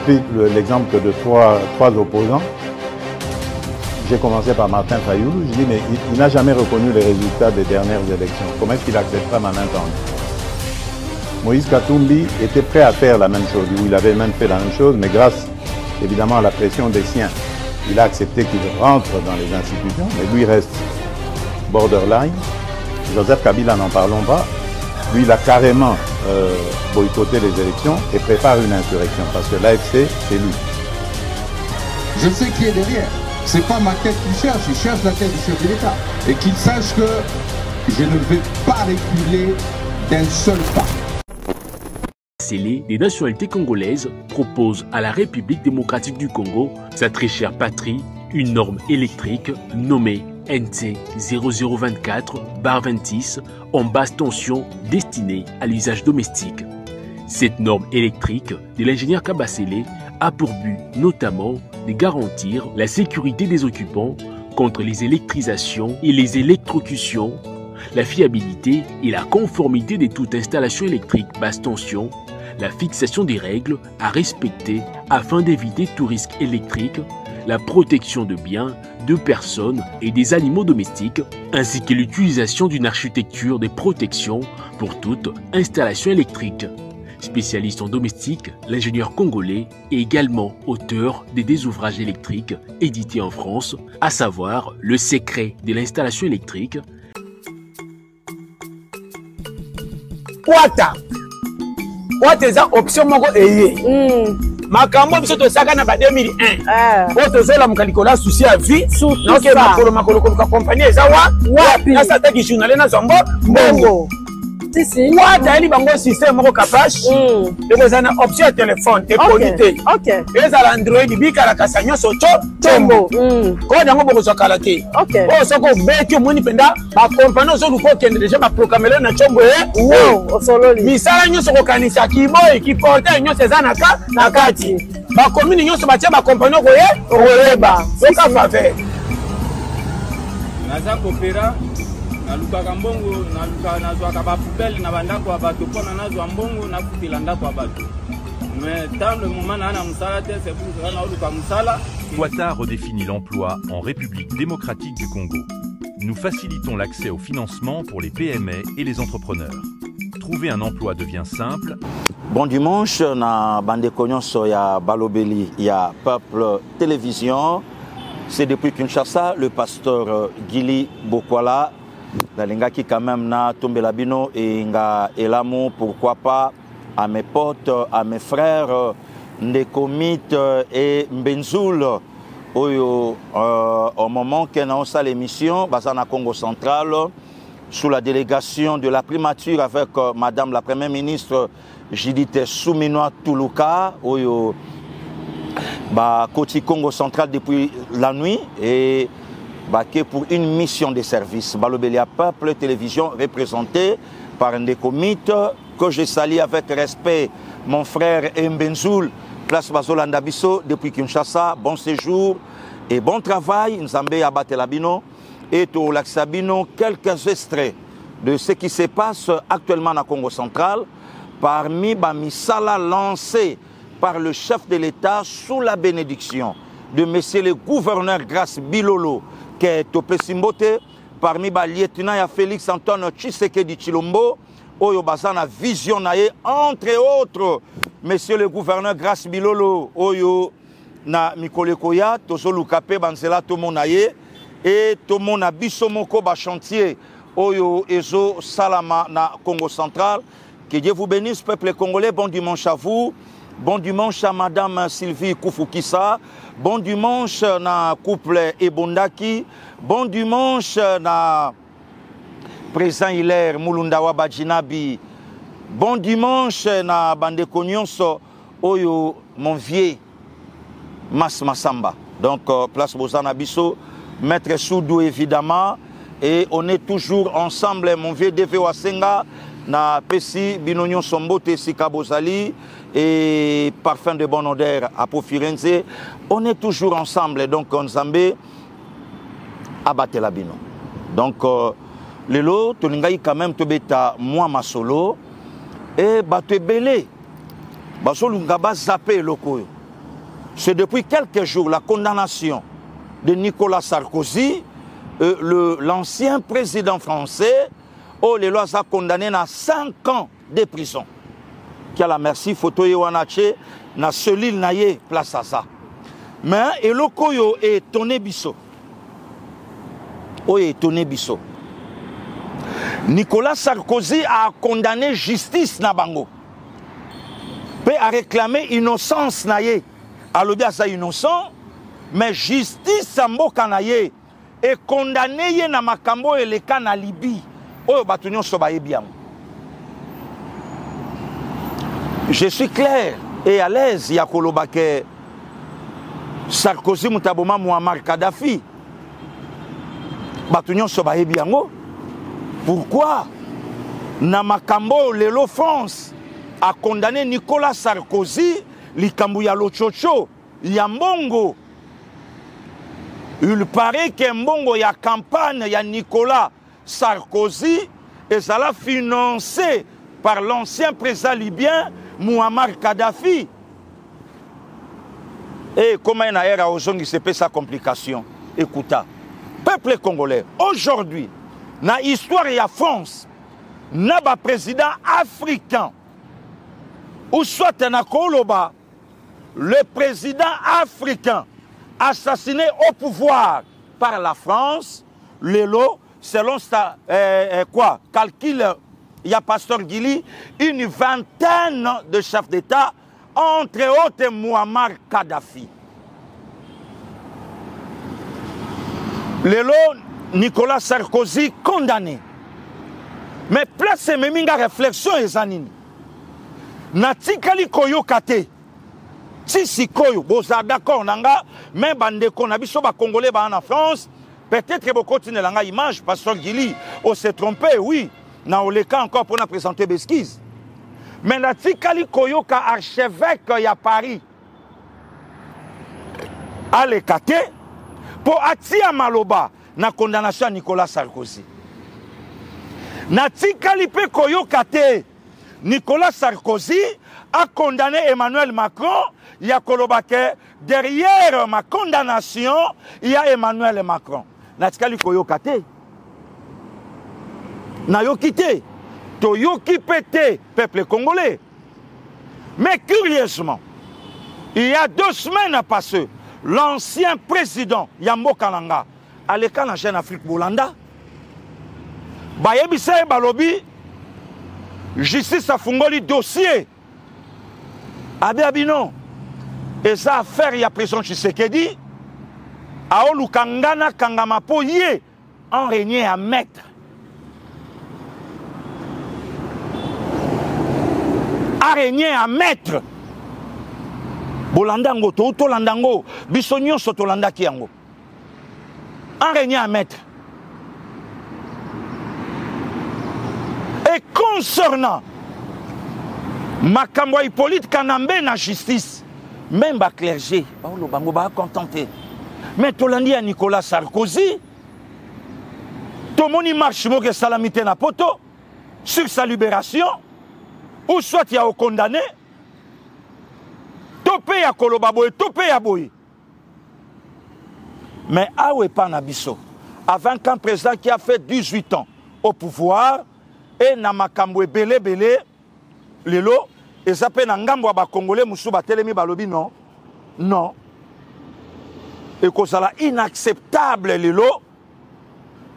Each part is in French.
pris l'exemple de trois opposants. J'ai commencé par Martin Fayoulou. Je dis, mais il n'a jamais reconnu les résultats des dernières élections. Comment est-ce qu'il acceptera ma main tendue? Moïse Katumbi était prêt à faire la même chose. Il avait même fait la même chose, mais grâce évidemment à la pression des siens, il a accepté qu'il rentre dans les institutions, mais lui reste borderline. Joseph Kabila, n'en parlons pas. Lui, il a carrément boycotté les élections et prépare une insurrection parce que l'AFC, c'est lui. Je sais qui est derrière. C'est pas ma tête qu'il cherche, il cherche la tête du chef de l'État. Et qu'il sache que je ne vais pas reculer d'un seul pas. Des nationalités congolaises proposent à la République démocratique du Congo, sa très chère patrie, une norme électrique nommée NT 0024/26 en basse tension destinée à l'usage domestique. Cette norme électrique de l'ingénieur Kabasele a pour but notamment de garantir la sécurité des occupants contre les électrisations et les électrocutions, la fiabilité et la conformité de toute installation électrique basse tension, la fixation des règles à respecter afin d'éviter tout risque électrique, la protection de biens, de personnes et des animaux domestiques, ainsi que l'utilisation d'une architecture de protection pour toute installation électrique. Spécialiste en domestique, l'ingénieur congolais est également auteur des ouvrages électriques édités en France, à savoir Le secret de l'installation électrique. Wata eza option moko eye. Makambo biso tosaka na ba 2001. O tozola mukalikolo souci à vie. Donc makolo compagnie eza wapi na sa taki journal na zombo mbongo. Si wata eli bango système moko capache. Ezana option ya téléphone et qualité. Ezala Android bikala kasanyo socho tombo. Ko dango boko sokala te. O soko beki moni penda ba compagnie zo luko kende déjà ba programmer na chombo osololi. Misala nyoso ko kanisa kiboy ki porter nyoso ezana ka na kati. Ba commune nyoso batia ba compagnie ko oyeba. Soka faveur. Naza kopera na lukaka mbongo na luka na zwaka ba poubelle na bandako abato pona na zwa mbongo na kutila ndako abato. Mais dans le moment na musala te c'est pour na luka musala. Ouattara redéfinit l'emploi en République démocratique du Congo. Nous facilitons l'accès au financement pour les PME et les entrepreneurs. Trouver un emploi devient simple. Bon dimanche na bandeko nyonso ya Balobeli ya Peuple Télévision. C'est depuis Kinshasa le pasteur Gili Bokwala Nalinga qui quand même na tombé bino et nga elamu pourquoi pas à mes potes, à mes frères Ndekomit et Mbenzoul au moment qu'on a fait l'émission Bazana Congo Central sous la délégation de la primature avec madame la première ministre Judith Souminoa Toulouka au côté Congo Central depuis la nuit et pour une mission de service. Balobelia Peuple Télévision représenté par Ndekomit que je salue avec respect mon frère Mbenzoul, place Bazolanda Bisso depuis Kinshasa. Bon séjour et bon travail. Nzambe Abatelabino et au Laxabino quelques extraits de ce qui se passe actuellement dans Congo Central parmi Bamisala lancé par le chef de l'État sous la bénédiction de monsieur le gouverneur Grace Bilolo qui est au Pessimbote, parmi les lieutenants Félix Antoine Tshisekedi Tshilombo, Oyo Bazana vision nae, entre autres, monsieur le gouverneur Grace Bilolo, Oyo na Mikole Koya, Tozo Lukape Banzela Tomo nae, et Tomo na Bissomoko ba chantier, Oyo Ezo Salama na Congo Central. Que Dieu vous bénisse, peuple congolais, bon dimanche à vous. Bon dimanche à madame Sylvie Koufukissa. Bon dimanche na couple Ebondaki. Bon dimanche na président Hilaire Mulundawa Badjinabi. Bon dimanche na Bandeko Nyonso Oyo mon vieux Mas Massamba. Donc place Bozana Bisso, maître Soudou évidemment. Et on est toujours ensemble, mon vieux Deve Wasenga. Na Pessi, Binonyon Sombote, Sika Bozali et Parfum de Bonne Odeur à Pofirenze. On est toujours ensemble, donc on Zambé abatté la bino. Donc, le lot, Toningaï quand même, Tobeta, moi, ma solo, et Baté Belé. Basolungaba zappé loko. c'est depuis quelques jours la condamnation de Nicolas Sarkozy, l'ancien président français, les lois a condamné à 5 ans de prison. Qui a la merci, photo Yewanache, na selil naye place à ça. Mais et le koyo est étonné biso. Étonné biso. Nicolas Sarkozy a condamné justice na bango. Pe a réclamé innocence naye. Alobi asa innocent, mais justice sambo kanaye et condamné ye na makambo eleka na Libye. Oyo batu nyonso bayebi yango. Je suis clair et à l'aise ya koloba ke Sarkozy mutaboma Muammar Kadhafi. Batu nyonso bayebi yango. Pourquoi na makambo lelo France a condamné Nicolas Sarkozy likambu ya lochocho ya mbongo. Il paraît que mbongo ya campagne ya Nicolas Sarkozy et ça l'a financé par l'ancien président libyen Muammar Kadhafi. Et comment il y a aux gens qui se fait sa complication? Écoutez, peuple congolais, aujourd'hui, dans l'histoire de la France, il y a un président africain, ou soit un Koloba, le président africain assassiné au pouvoir par la France, selon sa calcul, il y a Pasteur Guili, une vingtaine de chefs d'État, entre autres Muammar Kadhafi. Nicolas Sarkozy condamné. Mais place même une réflexion et zanini. Natikali koyo kate. Si koyo, boza d'accord nanga, même bandeko na biso ba congolais ba en France, peut-être que beaucoup continuer langa image Pasteur Guili, on s'est trompé, oui. Na oleka encore pour nous présenter Besquize. Mais natikali koyo ka archevêque ya Paris. Ale kate pour atia maloba na condamnation à Nicolas Sarkozy. Natikali pe koyo kate Nicolas Sarkozy a condamné Emmanuel Macron. Il y a Kolobake, derrière ma condamnation, il y a Emmanuel Macron. Natikali koyo kate. Na yo kite. To yo ki pete, peuple congolais. Mais curieusement, il y a 2 semaines passées, l'ancien président Yambo Kalanga, à l'école en Jeune Afrique Bolanda, Bayebise Balobi, justice a fungoli dossier. Abino, et ça affaire il y a président Tshisekedi, a Olukangana Kangamapo yé, en régné à maître. Araignée à maître. Bolandango, to landango, bisonyo sotolanda kiango. Araignée à maître. Et concernant Makambo Hippolyte Kanambe na justice, même ba clergé, Paolo Bango ba contenté. Mais tolandi à Nicolas Sarkozy, tomoni marche moke salamité na poto sur sa libération. Ou soit il y a au condamné, topé à Kolobaboy, topé à Boy. Mais Aoué Panabiso, avant qu'un président qui a fait 18 ans au pouvoir, et Namakambo Belé Belé, Lelo, et ça peut Nangambo à Congolais, Moussouba Telemi Balobi, non. Non. Et que ça est inacceptable, Lelo,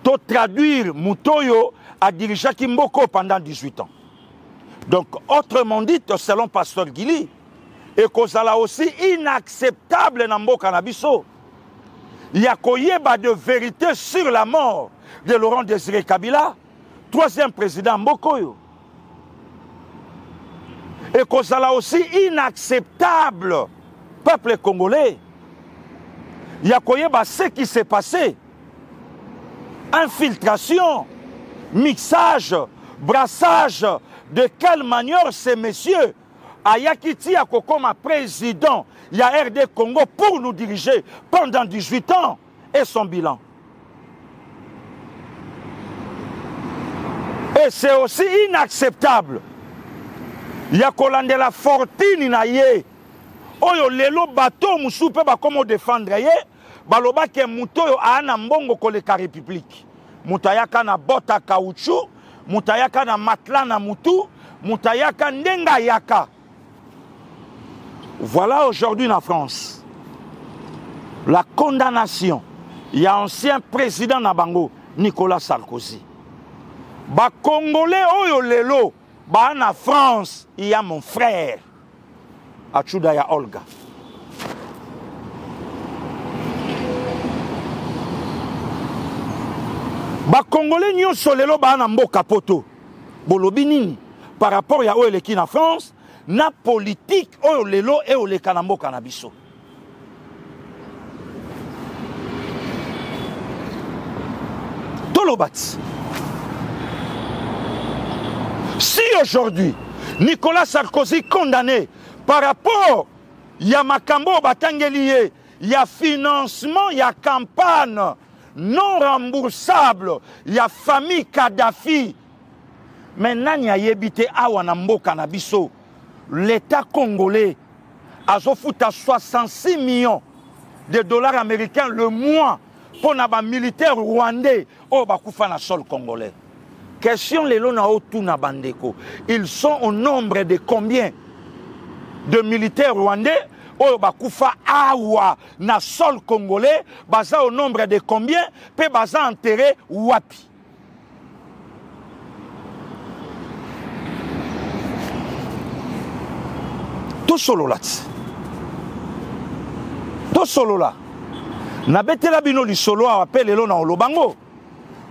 de traduire Moutoyo à diriger Kimboko pendant 18 ans. Donc, autrement dit, selon Pasteur Guili, et que ça là aussi inacceptable dans le Canabiso. Il y a de vérité sur la mort de Laurent Désiré Kabila, 3e président Mbokoyo. Et que ça là aussi inacceptable, peuple congolais. Il y a ce qui s'est passé. Infiltration, mixage, brassage. De quelle manière ces messieurs, Ayakiti Akokoma président, il y a RD Congo pour nous diriger pendant 18 ans et son bilan. Et c'est aussi inacceptable. Il y a Kolande la fortune naye oyo lelo bato musu pe ba komo défendre ye baloba ke muto yo ana mbongo koleka république mutayaka na bota caoutchouc mutayaka na matelas na mutu mutayaka ndenga yaka. Voilà aujourd'hui en France la condamnation. Il y a un ancien président Nabango, Nicolas Sarkozy. Ba Congolais oyo lelo, ba na France, il y a mon frère, Achudaya Olga. Ba Congolais nyonso lelo ba na mboka poto. Bolobi nini par rapport ya oyo leki na France, na politique oyo lelo e oleka na mboka na biso. Si aujourd'hui, Nicolas Sarkozy condamné par rapport à Makambo Batangelié, il y a financement, il y a campagne non remboursable, il y a famille Kadhafi. Maintenant, il y a yébité Awanambo Kanabiso. L'État congolais a foutu 66 millions de dollars américains le mois pour les militaires rwandais au bakoufa na sol congolais. Question les lona na bandeko. Ils sont au nombre de combien de militaires rwandais au bakoufa awa na sol congolais, baza au nombre de combien pe baza enterré wapi. Tout solo là. Tout solo là. Na betela bino li solo a appelé lelo na olobango.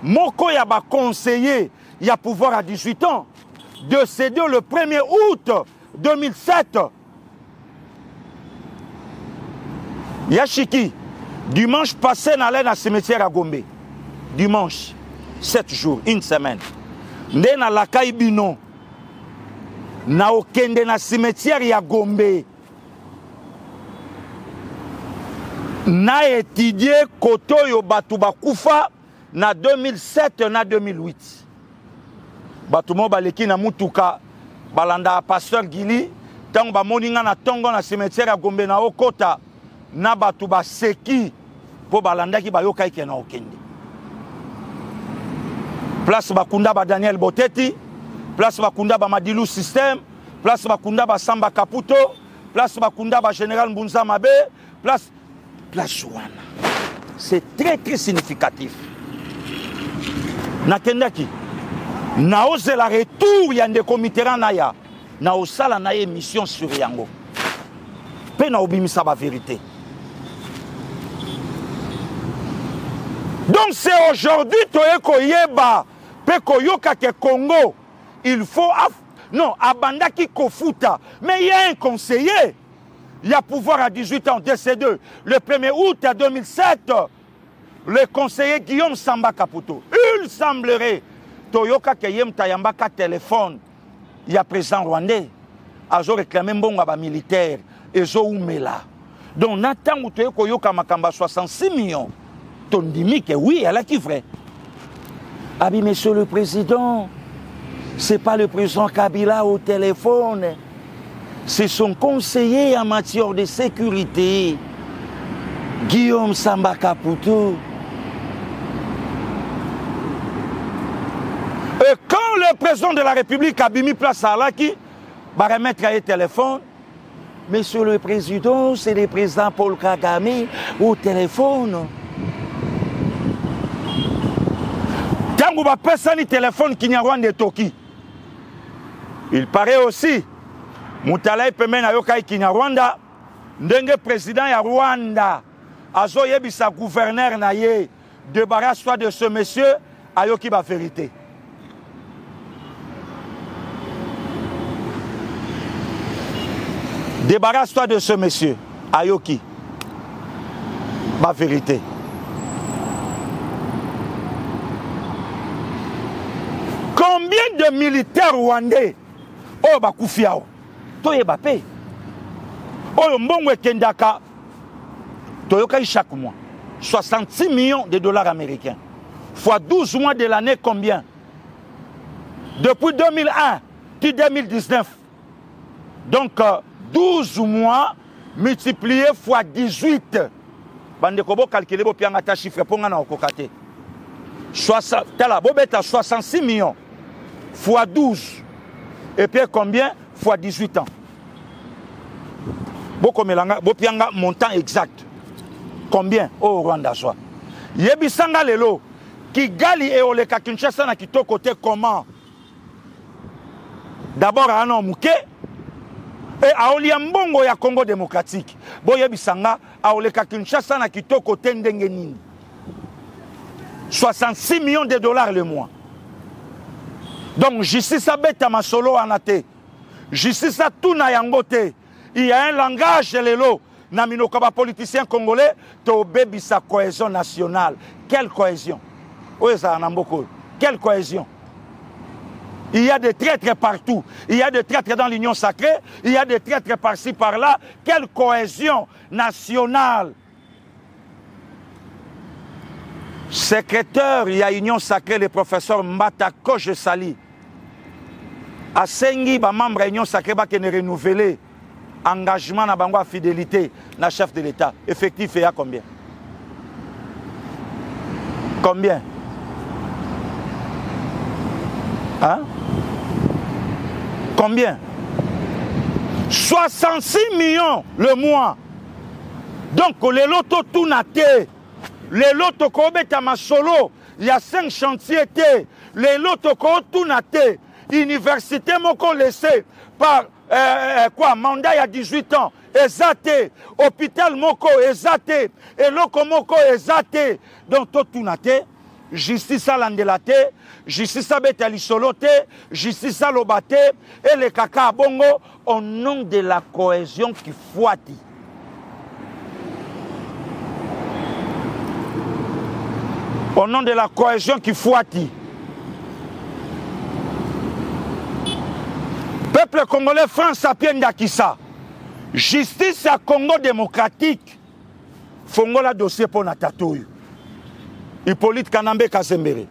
Moko ya ba conseiller ya pouvoir à 18 ans décédé le 1er août 2007. Yashiki dimanche passé n'allait na cimetière à Gombe. Dimanche 7 jours, une semaine. Nde na lakai bino na okende na cimetière ya Gombe. Na étudié koto yo batu bakufa na 2007 na 2008. Batu mo baleki na mutuka balanda pasteur Gili tango ba moninga na tongo na cimetière ya Gombe na okota na batu ba seki po balanda ki bayoka ike na okende. Place bakunda ba Daniel Boteti, place bakunda ba Madilu System, place bakunda ba Samba Kaputo, place bakunda ba Général Mbunza Mabe, place Wana. C'est très très significatif. Nakendaki. Na ose la retour yande komitera naya. Na osala na émission sur yango. Pe na obimisa ba vérité. Donc c'est aujourd'hui toyeko yeba pe koyoka ke Congo. Il faut non abandaki kofuta. Mais il y a un conseiller. Il y a pouvoir à 18 ans, décédé le 1er août 2007, le conseiller Guillaume Samba Kaputo. Il semblerait, Toyoka Keyem Tayambaka téléphone, il y a président rwandais, a réclamé bon à militaire, et zo oumela. Donc, Nathan Toyoko Yoka Makamba 66 millions, ton dimi que oui, elle a qui vrai. Ah oui, monsieur le président, c'est pas le président Kabila au téléphone. C'est son conseiller en matière de sécurité, Guillaume Samba Kaputo. Et quand le président de la République a mis place à Alaki, va remettre un téléphone, monsieur le président, c'est le président Paul Kagame au téléphone. Tant que personne ne téléphone qui n'y a rien de Toki. Il paraît aussi. Moutalai Pemen a yokai Kinyarwanda, ndenge président ya Rwanda, azo yebisa gouverneur na ye, débarrasse-toi de ce monsieur, ayoki ba vérité. Débarrasse-toi de ce monsieur, ayoki ba vérité. Combien de militaires rwandais oh ba kufiao? Toye Bappé. Oyo mbongo ekendaka toyoka chaque mois 66 millions de dollars américains fois 12 mois de l'année combien? Depuis 2001 puis 2019. Donc 12 mois multiplié fois 18. Bande kobo calculer bo pianga ta chiffre ponga na okokate. 66 millions fois 12. Et puis combien? Fois 18 ans. Boko melanga bo pianga montant exact. Combien au Rwanda soit? Yebisanga lelo Kigali et Oleka Kinshasa na kito côté comment? D'abord à Mouké et à Oliambongo ya Congo démocratique. Boye bisanga à Oleka Kinshasa na kito côté ndengenini. 66 millions de dollars le mois. Donc justice a beta masolo anate. Justice a tout na yangote. Il y a un langage lelo na minokaba politicien congolais to bebi sa cohésion nationale. Quelle cohésion? Quelle cohésion? Il y a des traîtres partout. Il y a des traîtres dans l'Union sacrée. Il y a des traîtres par-ci, par-là. Quelle cohésion nationale? Secrétaire, il y a Union sacrée, le professeur Mbata Koje Sali. A Sengi, les membres de l'Union sacrée qui ne renouvelé engagement na bango fidélité na chef de l'État. Effectif, il y a combien? Combien? Hein? Combien? 66 millions le mois. Donc, les lotos tout naté. Les lotos kobeta masolo. Il y a 5 chantiers. Les lotos tout naté. Université moko laissé par mandat il y a 18 ans. Ezate. Hôpital moko ezate. Et loko moko ezate. Donc, tout naté. Justice à l'andelate, justice à betalisolote, justice à lobate, et les caca à bongo, au nom de la cohésion qui fouati. Au nom de la cohésion qui fouati. Peuple congolais, France à Pien d'Akissa. Justice à Congo démocratique. Fongola dossier pour Natatouille. Hippolyte Kanambe Kazembere.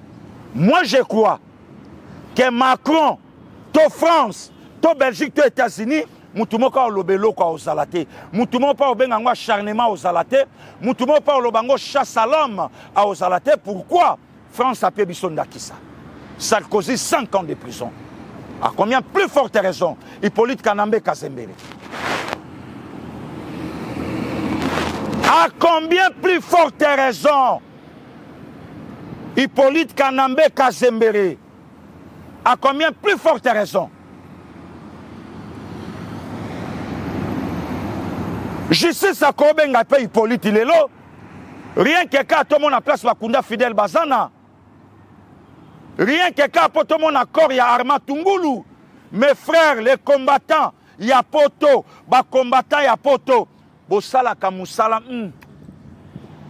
Moi, je crois que Macron, to France, to Belgique, to États-Unis, mutumoka olobelo kwa ozalate. Mutumoka obenga acharnement ozalate. Mutumoka olobango chasse à l'homme à ozalate. Pourquoi France a payé Bissondakissa? Sarkozy, 5 ans de prison. À combien plus forte raison? Hippolyte Kanambe Kazembere. À combien plus forte raison? Hippolyte Kanambe Kazembere. À combien plus forte raison? Justice à Kobenga paye Hippolyte Lelo. Rien que quand tout le monde a place Bakunda Fidel Bazana. Rien que quand tout le monde a corps, il y a Arma Tungulu. Mes frères, les combattants, il y a Poto. Ba combattants, il y a Poto. Bosala Kamusala.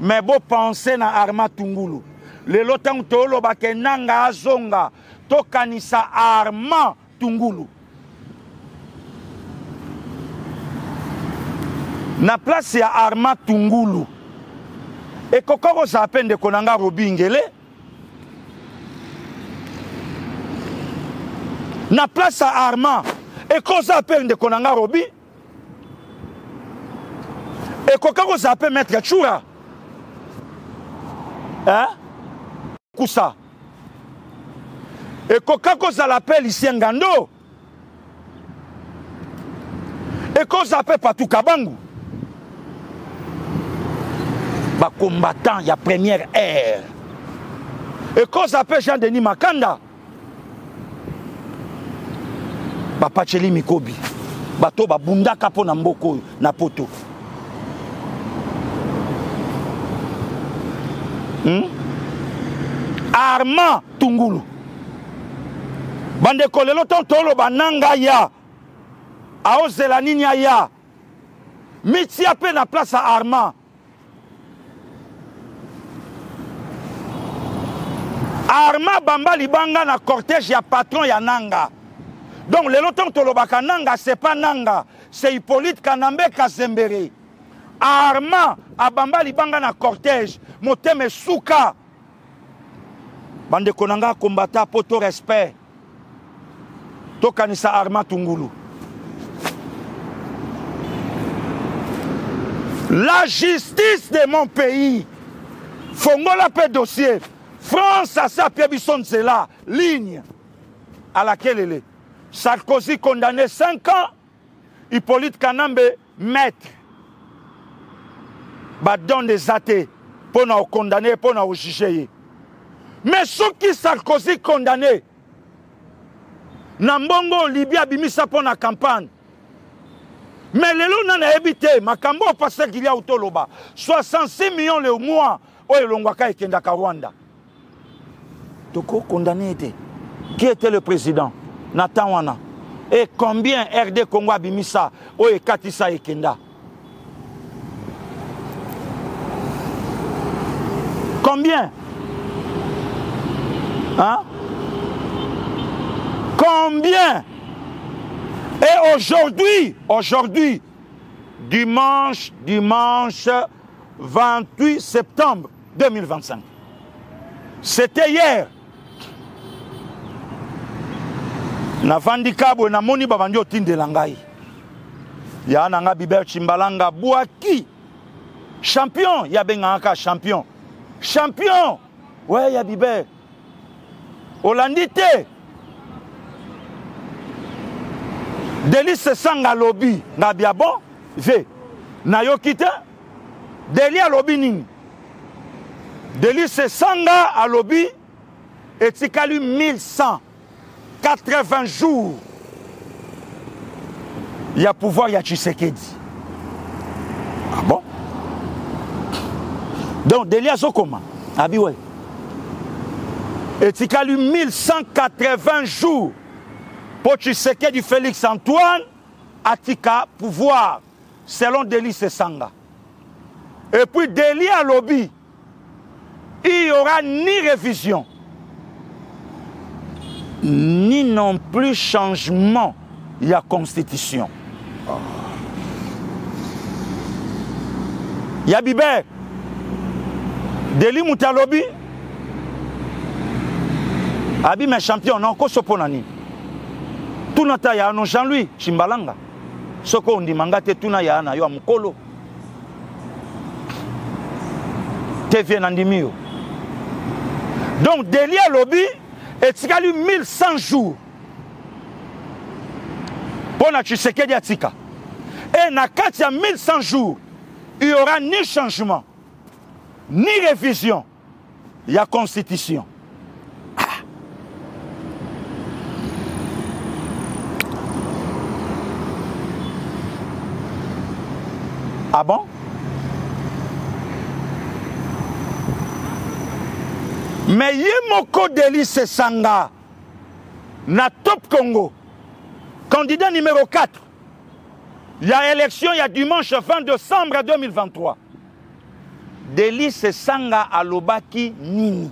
Mais beau penser na Arma Tungulu. Le lotang tolo bake nanga azonga tokanisa Arma Tungulu. Na place ya Arma Tungulu. Et kokoro za peine de konanga Robingele. Na place ya Arma. Et koza peine de konanga Robi. Et kokoro za peine Maître Choura. Hein? Ça. Et quand ça l'appelle ici un gando. Et quand ça appelle Patou Kabangu. Bah combattant, il y a première ère. Et quand ça appelle Jean-Denis Makanda. Bah Pacheli Mikobi. Bah to bah bunda kapo na mboko na poto. Arma Tungulu. Bande kolelo tontolo bananga ya. Aozela ninya ya. Miti ape na place à Arma. Arma bamba libanga na cortège ya patron ya nanga. Donc le loton tolobaka nanga c'est pas nanga, c'est Hippolyte Kanambe Kazembere. Arma abamba libanga na cortège, moteme souka. Bande konanga kombata poto respect. Tokanisa Arma Tungulu. La justice de mon pays. Fongola pe dossier. France a sa Pierre-Bisson, c'est la ligne à laquelle elle est. Sarkozy condamné 5 ans. Hippolyte Kanambe, maître. Badon des athées. Pour nous condamner, pour nous juger. Mais ceux qui Sarkozy condamné, Nambongo, Libye, Bimisa pour la campagne. Mais les lots n'ont pas évité. Makambo parce qu'il y a autoloba. 66 millions le mois. Oye Longwaka et Kendaka Rwanda. Toko condamné était. Qui était le président? Nathan Wana. Et combien RD Congo Bimisa? Oye Katissa et Kenda. Combien? Hein? Combien? Et aujourd'hui, dimanche 28 septembre 2025. C'était hier. Na vandikabo na moni babandi otinde langai. Ya nanga Biber Chimbalanga Bouaki. Champion, ya bengaka champion. Champion. Ouais, ya Biber. Holandité. Délice sanga lobby. Na bia bon. Ve. Na yo kite. Délice lobby nini. Délice sanga à lobby. Et tikali 1180 jours. Il y a pouvoir, il y a Tshisekedi. Ah bon? Donc, Délice Zokoma. Ah bi ouais. Et tikali 1180 jours. Pour Tshisekedi Félix Antoine, Atika pouvoir, selon Délice Sanga. Et puis Délice à lobby, il n'y aura ni révision, ni non plus changement, il y a constitution. Il y a Biber, Délice Mouta lobby, Abi mes champions, non, ko soponani. Tunata ya no Jean-Louis Chimbalanga. Soko on dimanga te tuna ya na yo mukolo. Te vient andimio. Donc Délice lobby et tikali 1100 jours. Pour na Tshisekedi atika. Et na kati ya 1100 jours, il y aura ni changement, ni révision. Il y a constitution. Ah bon? Mais Yemoko Délice Sanga, na Top Congo, candidat numéro 4. Il y a élection, il y a dimanche 20 décembre 2023. Délice Sanga à Lobaki Nini.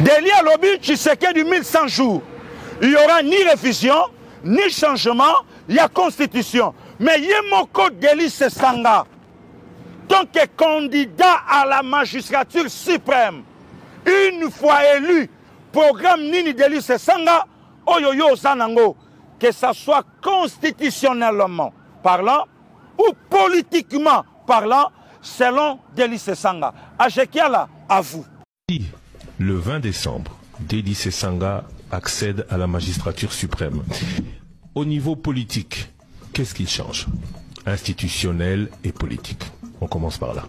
Délice à lobby, Tshisekedi du 1100 jours. Il n'y aura ni révision, ni changement, il y a constitution. Mais Yemoko Délice Sanga, tant que candidat à la magistrature suprême, une fois élu, programme Nini Délice Sanga, Oyoyo Zanango, que ce soit constitutionnellement parlant ou politiquement parlant, selon Délice Sanga. Ajekiala, à vous. Le 20 décembre, Délice Sanga accède à la magistrature suprême. Au niveau politique, qu'est-ce qu'il change? Institutionnel et politique. On commence par là.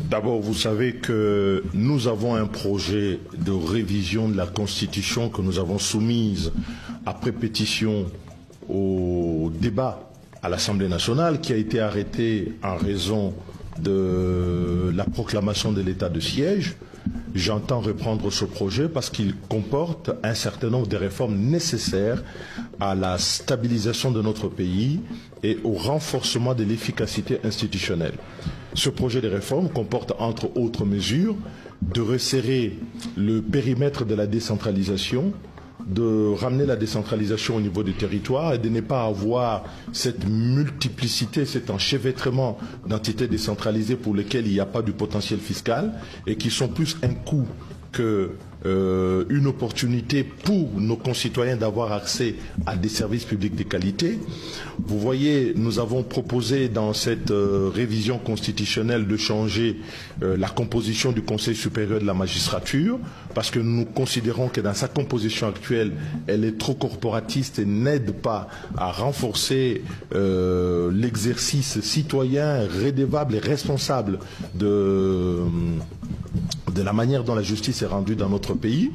D'abord, vous savez que nous avons un projet de révision de la Constitution que nous avons soumise après pétition au débat à l'Assemblée nationale qui a été arrêté en raison de la proclamation de l'état de siège. J'entends reprendre ce projet parce qu'il comporte un certain nombre de réformes nécessaires à la stabilisation de notre pays et au renforcement de l'efficacité institutionnelle. Ce projet de réforme comporte entre autres mesures de resserrer le périmètre de la décentralisation, de ramener la décentralisation au niveau du territoire et de ne pas avoir cette multiplicité, cet enchevêtrement d'entités décentralisées pour lesquelles il n'y a pas du potentiel fiscal et qui sont plus un coût que une opportunité pour nos concitoyens d'avoir accès à des services publics de qualité. Vous voyez, nous avons proposé dans cette révision constitutionnelle de changer la composition du Conseil supérieur de la magistrature parce que nous considérons que dans sa composition actuelle, elle est trop corporatiste et n'aide pas à renforcer l'exercice citoyen, redevable et responsable de la manière dont la justice est rendue dans notre pays.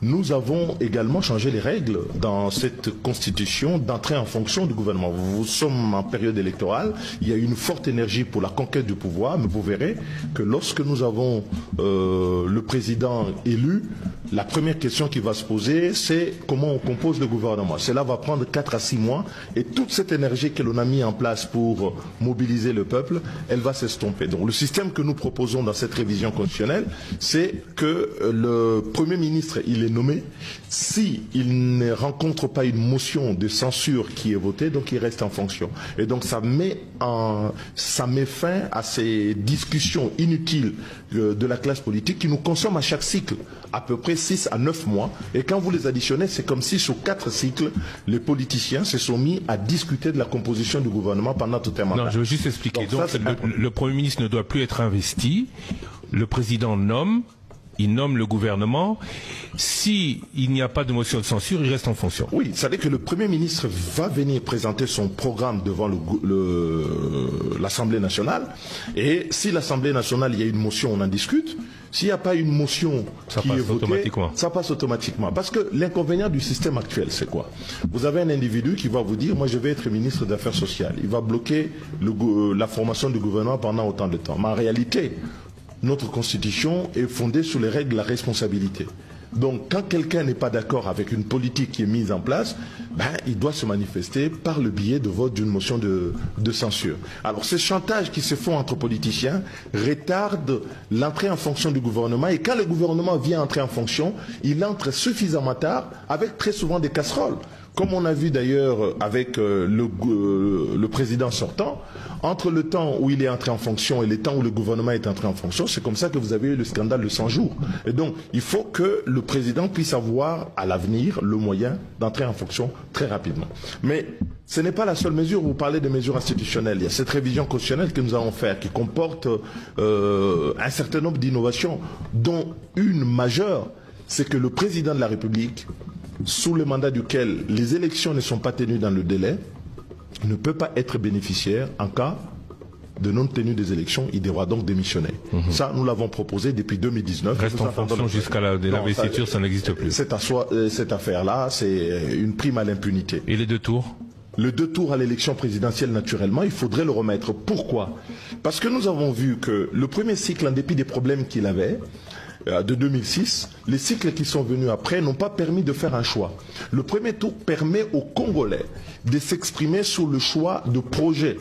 Nous avons également changé les règles dans cette constitution d'entrée en fonction du gouvernement. Nous sommes en période électorale, il y a une forte énergie pour la conquête du pouvoir, mais vous verrez que lorsque nous avons le président élu, la première question qui va se poser, c'est comment on compose le gouvernement. Cela va prendre 4 à 6 mois et toute cette énergie que l'on a mis en place pour mobiliser le peuple, elle va s'estomper. Donc le système que nous proposons dans cette révision constitutionnelle, c'est que le Premier ministre, il est nommé, s'il ne rencontre pas une motion de censure qui est votée, donc il reste en fonction. Et donc ça met fin à ces discussions inutiles de la classe politique qui nous consomment à chaque cycle à peu près 6 à 9 mois. Et quand vous les additionnez, c'est comme si sur 4 cycles, les politiciens se sont mis à discuter de la composition du gouvernement pendant tout un mandat. Non, je veux juste expliquer. Donc le Premier ministre ne doit plus être investi. Le président il nomme le gouvernement. S'il n'y a pas de motion de censure, il reste en fonction. Oui, ça veut dire que le Premier ministre va venir présenter son programme devant l'Assemblée nationale. Et si l'Assemblée nationale, il y a une motion, on en discute. S'il n'y a pas une motion qui est votée, ça passe automatiquement. Parce que l'inconvénient du système actuel, c'est quoi? Vous avez un individu qui va vous dire, moi je vais être ministre des Affaires sociales. Il va bloquer la formation du gouvernement pendant autant de temps. Mais en réalité, notre constitution est fondée sur les règles de la responsabilité. Donc, quand quelqu'un n'est pas d'accord avec une politique qui est mise en place, il doit se manifester par le biais de vote d'une motion de censure. Alors, ces chantages qui se font entre politiciens retardent l'entrée en fonction du gouvernement. Et quand le gouvernement vient entrer en fonction, il entre suffisamment tard, avec très souvent des casseroles. Comme on a vu d'ailleurs avec le président sortant, entre le temps où il est entré en fonction et le temps où le gouvernement est entré en fonction, c'est comme ça que vous avez eu le scandale de 100 jours. Et donc, il faut que le président puisse avoir à l'avenir le moyen d'entrer en fonction très rapidement. Mais ce n'est pas la seule mesure. Vous parlez de mesures institutionnelles. Il y a cette révision constitutionnelle que nous allons faire qui comporte un certain nombre d'innovations, dont une majeure, c'est que le président de la République, sous le mandat duquel les élections ne sont pas tenues dans le délai, ne peut pas être bénéficiaire en cas de non-tenue des élections. Il devra donc démissionner. Ça, nous l'avons proposé depuis 2019. Reste en fonction jusqu'à l'investiture, ça n'existe plus. Cette affaire-là, c'est une prime à l'impunité. Et les 2 tours? Le 2 tours à l'élection présidentielle, naturellement, il faudrait le remettre. Pourquoi? Parce que nous avons vu que le premier cycle, en dépit des problèmes qu'il avait, de 2006, les cycles qui sont venus après n'ont pas permis de faire un choix. Le premier tour permet aux Congolais de s'exprimer sur le choix de projet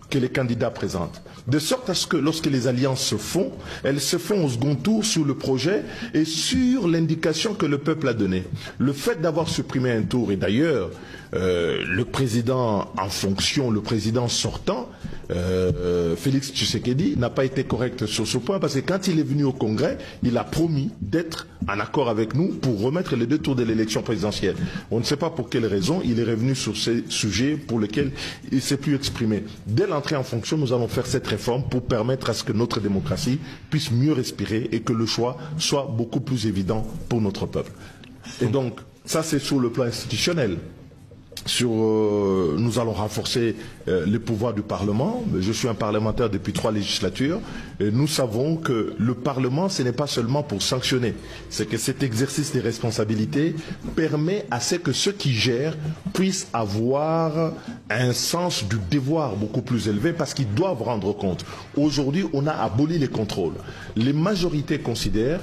que les candidats présentent. De sorte à ce que lorsque les alliances se font, elles se font au second tour sur le projet et sur l'indication que le peuple a donnée. Le fait d'avoir supprimé un tour, et d'ailleurs, le président en fonction, le président sortant, Félix Tshisekedi, n'a pas été correct sur ce point parce que quand il est venu au Congrès, il a promis d'être en accord avec nous pour remettre les 2 tours de l'élection présidentielle. On ne sait pas pour quelle raison il est revenu sur ces sujets pour lesquels il ne s'est plus exprimé. Dès l'entrée en fonction, nous allons faire cette réforme pour permettre à ce que notre démocratie puisse mieux respirer et que le choix soit beaucoup plus évident pour notre peuple. Et donc, ça c'est sur le plan institutionnel. Nous allons renforcer les pouvoirs du Parlement. Je suis un parlementaire depuis 3 législatures et nous savons que le Parlement, ce n'est pas seulement pour sanctionner. C'est que cet exercice des responsabilités permet à ce que ceux qui gèrent puissent avoir un sens du devoir beaucoup plus élevé parce qu'ils doivent rendre compte. Aujourd'hui, on a aboli les contrôles. Les majorités considèrent,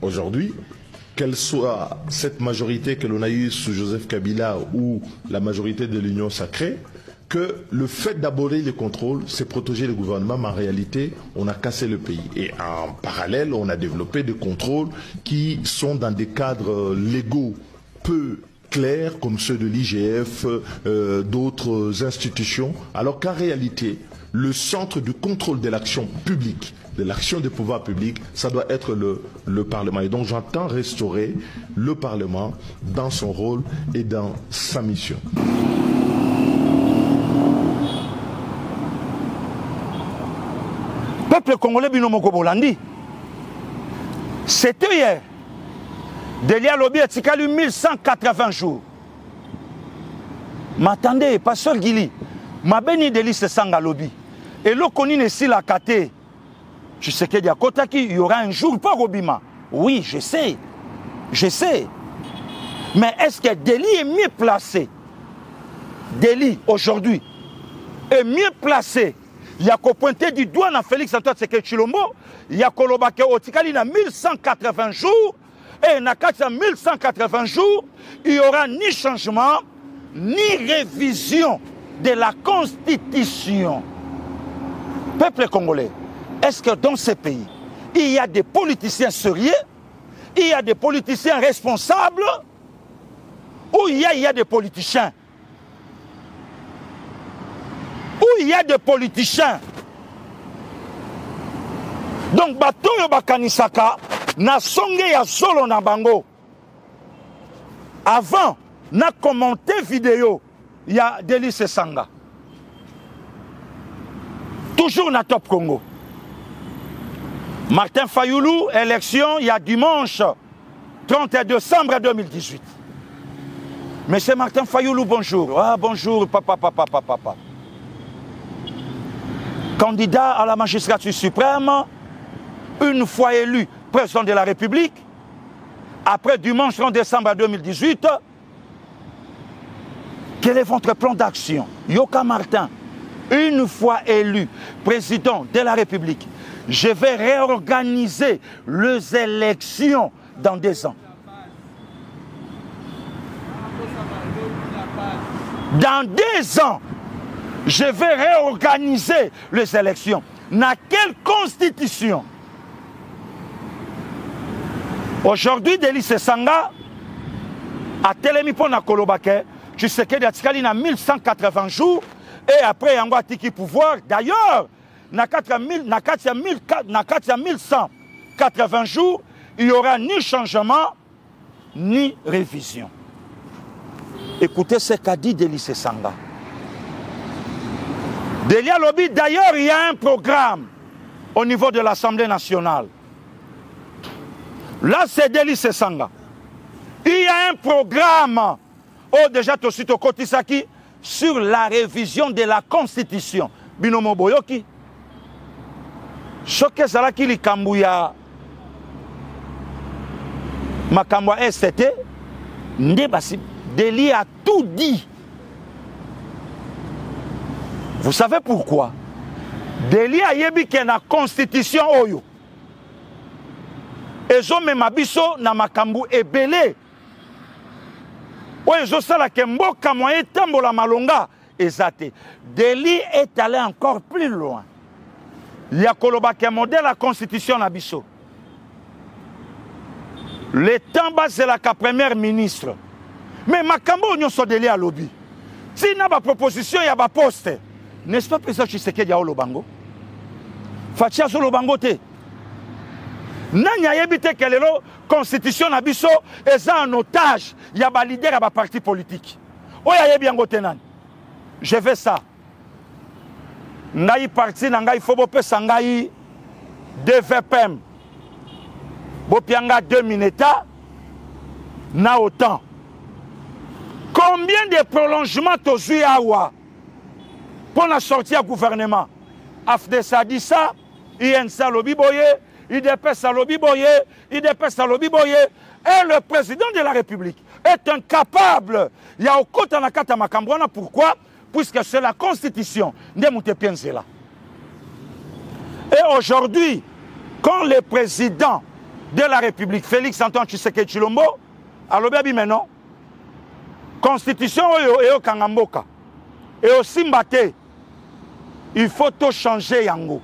aujourd'hui, quelle soit cette majorité que l'on a eue sous Joseph Kabila ou la majorité de l'Union sacrée, que le fait d'abolir les contrôles, c'est protéger le gouvernement, mais en réalité, on a cassé le pays. Et en parallèle, on a développé des contrôles qui sont dans des cadres légaux peu clairs comme ceux de l'IGF, d'autres institutions, alors qu'en réalité, le centre du contrôle de l'action publique, de l'action des pouvoirs publics, ça doit être le Parlement. Et donc j'entends restaurer le Parlement dans son rôle et dans sa mission. Peuple congolais binomoko bolandi. C'était hier. Delia Lobi a tikali 1180 jours. M'attendez, pasteur Guili, ma béni Deli se sanga Lobi. Et l'eau connue ici la kate. Je sais qu'il y a Kotaki, il y aura un jour pas Robima. Oui, je sais. Je sais. Mais est-ce que Deli est mieux placé? Deli, aujourd'hui, est mieux placé. Il y a qu'au pointer du doigt dans Félix Antoine Tshisekedi Tshilombo, il y a Kolobake Otikali dans 1180 jours, et dans 1180 jours, il n'y aura ni changement, ni révision de la Constitution. Peuple congolais, est-ce que dans ce pays, il y a des politiciens sérieux, il y a des politiciens responsables, ou il y a des politiciens? Où il y a des politiciens. Donc, Batoyo Bakanisaka, na songe ya solo na bango. Avant, na commenté vidéo, il y a Deli Sesanga. Toujours na Top Congo. Martin Fayoulou, élection, il y a dimanche 31 décembre 2018. Monsieur Martin Fayoulou, bonjour. Ah, bonjour, papa. Candidat à la magistrature suprême, une fois élu président de la République, après dimanche 30 décembre 2018, quel est votre plan d'action? Yoka Martin, une fois élu président de la République, je vais réorganiser les élections dans 2 ans. Dans 2 ans, je vais réorganiser les élections. Dans quelle constitution? Aujourd'hui, Deli Sesanga a télémi pour na Kolobake, tu sais qu'il y a 1180 jours, et après, il y a un tiki pouvoir. D'ailleurs, dans 1180 jours, il n'y aura ni changement, ni révision. Écoutez ce qu'a dit Deli Sesanga. Delia Lobi, d'ailleurs, il y a un programme au niveau de l'Assemblée nationale. Là, c'est Deli Sesanga. Il y a un programme, déjà Tosito Kotisaki, sur la révision de la Constitution. Binomo Boyoki. Choke Zalaki Likambouya Makambwa STT, Ndebasi, Deli a tout dit. Vous savez pourquoi? Deli a yebi ke na constitution oyo. Ezo memabiso na makambu ebele. Oyo sala ke mboka moyen tambola malonga ezate. Deli est allé encore plus loin. Ya koloba ke modèle la constitution na biso. Le temps bas c'est la première ministre. Mais makambo nyonso Deli a lobby. Si na ba proposition ya ba poste. N'est-ce pas président Tshisekedi ya Olobango? Fatia Zolobango te. Nanya yebite kelelo constitution na biso eza en otage ya ba leader ya ba parti politique. Oya yebi yango te nani. Je veux ça. Ngai parti na ngai fobo pesa ngai DVPM. Bopianga 2 mineta na autant. Combien de prolongements tozui awa? Pour la sortie au gouvernement, AFDESA dit ça, INSA Lobi Boye, IDPS Lobi Boye, IDPS Lobi Boye, et le président de la République est incapable. Il y a au côté de la carte Makambouana, pourquoi? Puisque c'est la Constitution de Moutepienzela. Et aujourd'hui, quand le président de la République, Félix Antoine Tshisekedi Tshilombo, a l'obéi maintenant, Constitution et au Kangamboka, et au Simbate, il faut tout changer yango.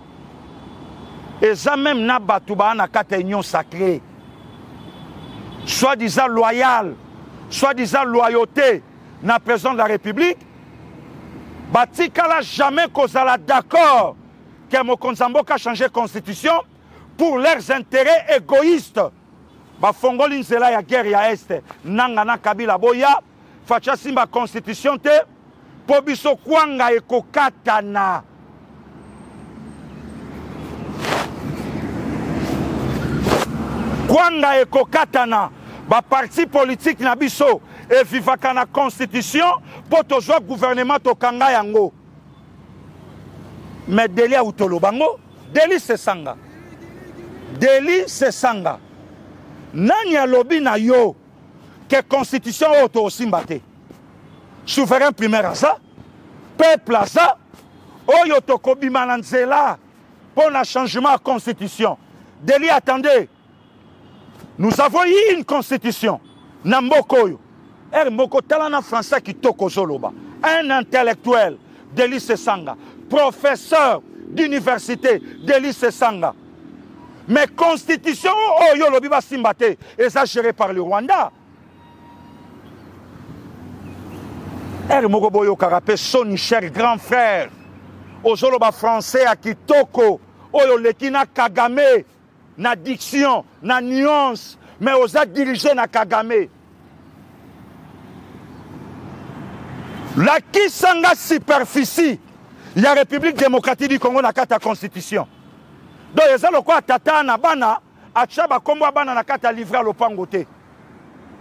Et ça même na batouba na kata union sacrée. Soit disant loyal soi-disant loyauté na président de la République, batikala jamais kozala d'accord que Mokonzamboka a changé la constitution pour leurs intérêts égoïstes. Bafongoli nzela ya guerre ya este nangana Kabila boya facha simba constitution te po biso kwanga ekokatana. Kwanga ekokatana ba parti politique na biso e vivaka na constitution po tozwa gouvernement tokanga yango. Mais Deli Autolo bango, Deli Sesanga. Deli Sesanga. Nani a lobby na yo que constitution auto osimbate. Souverain primaire à ça, peuple à ça, oyo tokobi mananzela pour un changement de constitution. Deli, attendez. Nous avons eu une constitution. Nambokoyo. Moko talana français qui toko zoloba. Un intellectuel, Deli Sesanga. Professeur d'université, Deli Sesanga. Mais constitution, oh yo lobi ba simbate, et ça géré par le Rwanda. Moko boyo karape son cher grand frère. Ozoloba français à Kitoko, oyo lekina Kagame, na diction, na nuance, mais osa diriger na Kagame. La kisanga superficie, la République démocratique du Congo n'a qu'à ta constitution. Donc, il y a quoi tata na bana, a tchaba kombo bana na kata livrer le pangote.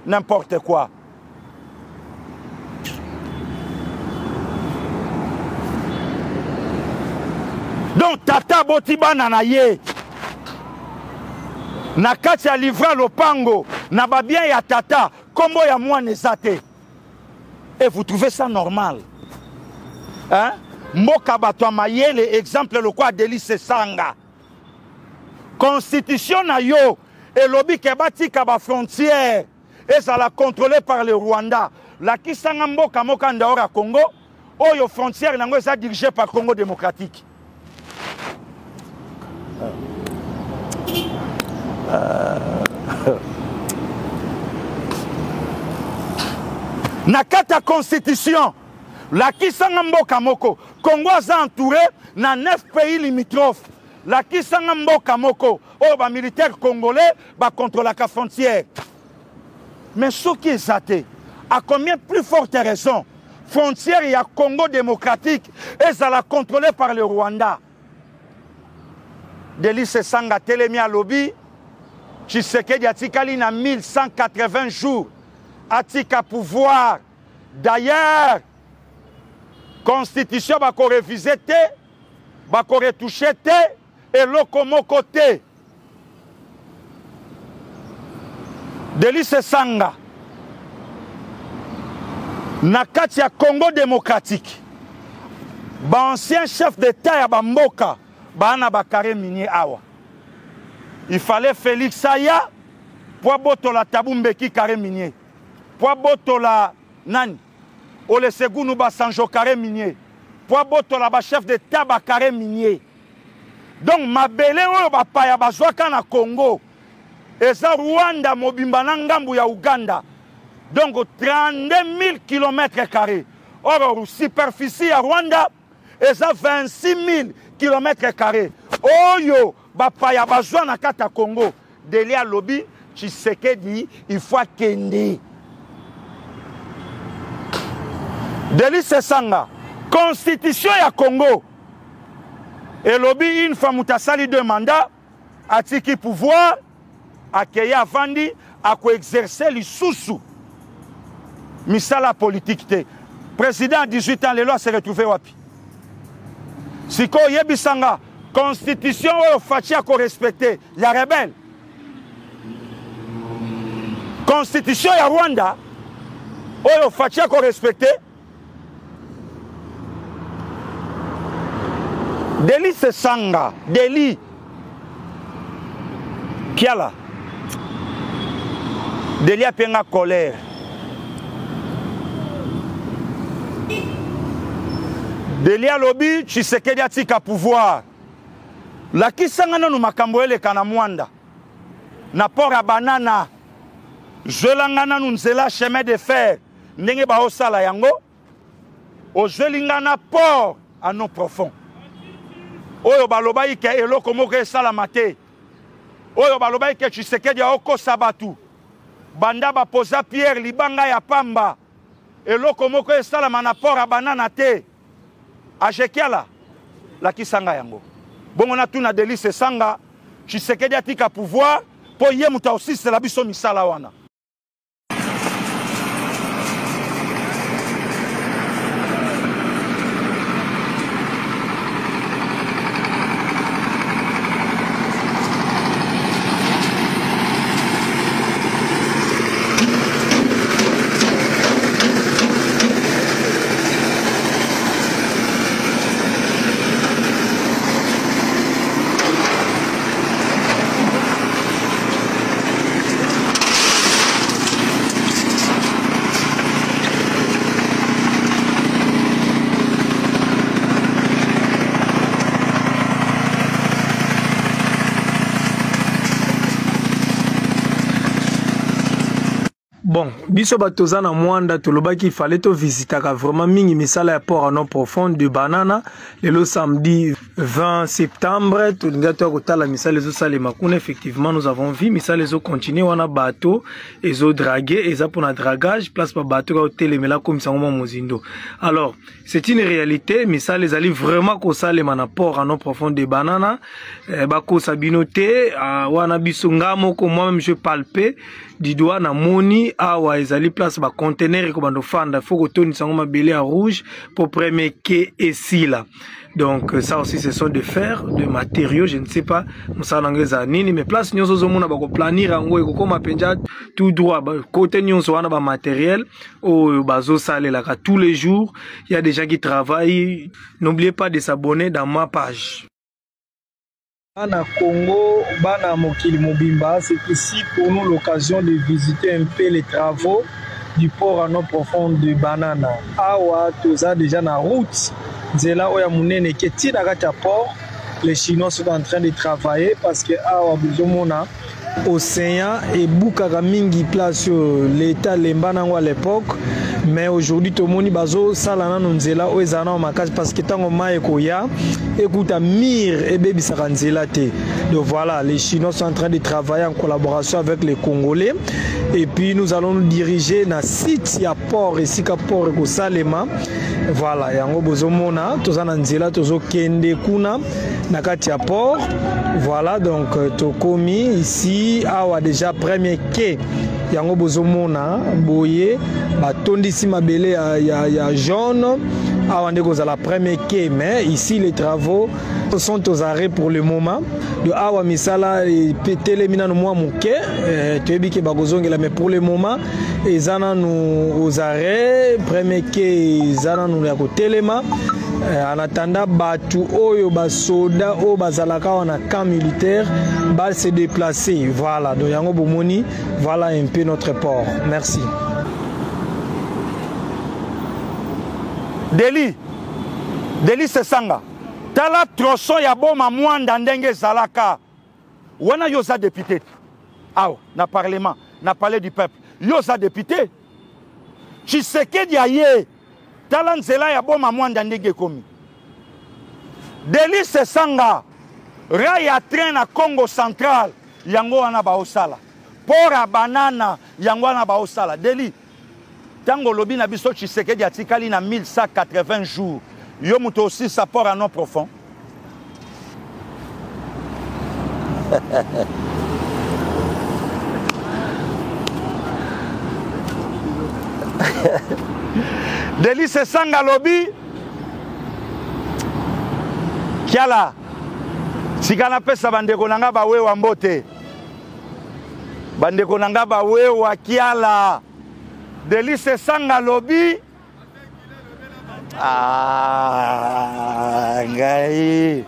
N'importe quoi. Donc, tata boti bana na ye. Na kati ya livrer le pango, na ba bien ya tata, kombo ya moi nezate. Et vous trouvez ça normal? Hein? Moka bato mayele exemple le quoi Deli Sesanga. Constitution na yo et lobby kebati kaba frontière et ça la contrôlée par le Rwanda. La kisanga mboka moka ndaora Congo, oyo frontière nango ça dirigée par Congo démocratique. Nakata constitution, la kisanga mboka moko, Congo a entouré na 9 pays limitrophes. La kisanga mboka moko, oh ba militaire congolais ba contrôle la frontière. Mais ce qui est zaté, à combien plus forte raison, frontière il y a Congo démocratique et ça la contrôlée par le Rwanda. Deli Sesanga telemi à lobby, Tshisekedi atikali na 1180 jours. Atika pouvoir. D'ailleurs, constitution va réviser, va retoucher et lokomo côté. Deli Sesanga. Nakati ya Congo démocratique. Ba ancien chef d'État ya Bamboka, bana bakare minier awa. Il fallait Félix Saya pour botola tabumbeki carré minier. Pour botola nani ole segunu ba sanjo carré minier. Pour botola ba chef d'État ba carré minier. Donc mabele oyo ba paya bazwaka na Congo. Eza Rwanda mobimba na ngambu ya Uganda. Donc 32 000 km². Or superficie ya Rwanda eza 26 000 km². Oyo ba paya bazwa na kata Congo. Deli a lobby Tshisekedi il faut kende. Deli Sesanga, constitution ya Congo. Et lobby une fois mutasali 2 mandats, atiki pouvoir, accueillir Avandi, à exercer les sous-sous. Misala politique te. Président à 18 ans, les lois se retrouvaient wapi. Siko yebisanga, constitution ou fachi à respecter, ya rebelle. Constitution ya Rwanda, ou fachi à respecter. Deli Sesanga, Deli. Qui a là? Deli a penga colère. Deli a lobby, Tshisekedi a tika pouvoir. La kisanga no makambo ele kana mwanda. Na pora banana. Zwelangana nunzela chemin de fer. Ndenge ba osala yango. O zwelingana port à non profond. Oyo baloba ike eloko moko esala mate. Oyo baloba ike Tshisekedi oko sabatu. Banda ba posa pierre libanga ya pamba. Eloko moko esala manaport a banana te. Ajekiala la kisanga yango. Bongo na tuna Délice Sanga Tshisekedi atika pouvoir po ye muta aussi c'est la biso misala wana. Bon, biso batoza na mwanda tolobaki il fallait to visiter vraiment mingi misala ya port à non profond de banana le samedi 20 septembre tolinga to kotala misala zo salema kuna effectivement nous avons vu misala zo continuer wana bateau ezo draguer eza pour na dragage place pa bateau ka telemela comme ça ngoma mozindo. Alors, c'est une réalité misala les ali vraiment ko salema na port à non profond de banana ba ko sabinoté wana biso ngamo ko moi même je palpais du doigt na moni awa ezali place ba conteneur ko bando fanda faut que toni sango mabele à rouge pour premier quai ici là. Donc ça aussi ce sont de fer, de matériaux, je ne sais pas musala ngeza nini mais place nyonso zo mona ba ko planir ngo ko koma penja tout droit côté nyonso wana ba matériel au bazo salela ka tous les jours, il y a des gens qui travaillent. N'oubliez pas de s'abonner dans ma page. Bana Congo, Bana Mokili Mobimba, c'est ici pour nous l'occasion de visiter un peu les travaux du port à non profond de Banana. Awa, toza déjà na route. Zela oya munene keti na gata port. Les Chinois sont en train de travailler parce que awa buzomona océan et Boukaka mingi place l'état lembanango à l'époque. Mais aujourd'hui tout le monde bazo salana nzela o ezana o makasi parce que tango mai koya écoute à mire et baby saranzela te. Donc voilà, les Chinois sont en train de travailler en collaboration avec les Congolais et puis nous allons nous diriger na site ya port ici ka port ko Salema. Voilà, yango bozomona tozana nzela tozo kende kuna na kati ya port. Voilà, donc tokomi ici awa déjà premier quai yango bozomona boye batondi si mabele ya jaune awa ndeko za la premier quai mais ici les travaux sont aux arrêts pour le moment de awa misala petele mina no mwa muke toyebi ke bakozongela mais pour le moment ezana nous aux arrêts premier quai ezana nous ya kotelema en attendant batu oyo basoda o bazalaka wana camp militaire ba se déplacer. Voilà, donc yango bomoni, voilà un peu notre port. Merci. Délice Sanga. Tala tronçon ya boma mwanda ndenge zalaka. Wana yoza député. Aw, na parlement, na palais du peuple. Yoza député. Tshisekedi aye. Tala nzela ya boma mwanda ndenge komi. Délice Sanga. Raya train na Congo central. Yango wana ba osala. Pora banana yango wana ba osala. Deli. Tango lobi na biso Tshisekedi atikali na 1180 jours. Yo muto aussi sa port à non profond. Délice Sanga lobi. Kiala. Sikana pesa bandeko nanga ba wewa mbote. Bandeko nanga ba wewa kiala. Délice Sanga lobi. Ngai.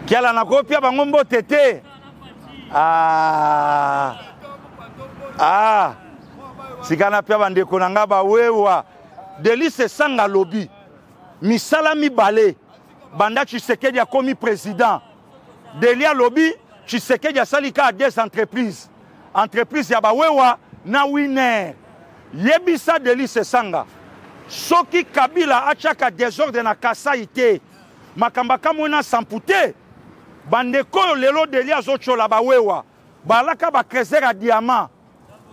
Kiala na kopia bango mbote te. Sikana pia bandeko nanga ba wewa. Délice Sanga lobi. Misala mibale. Banda Tshisekedi a commis président. Delia lobby, Tshisekedi a salika à des entreprises. entreprise ya bawewa na winner. Yebisa Delice Sanga. Soki Kabila achaka désordre na Kasai te. Makambaka mona sampute. Bandeko lelo Delia zochola bawewa. Balaka ba créser à diamant.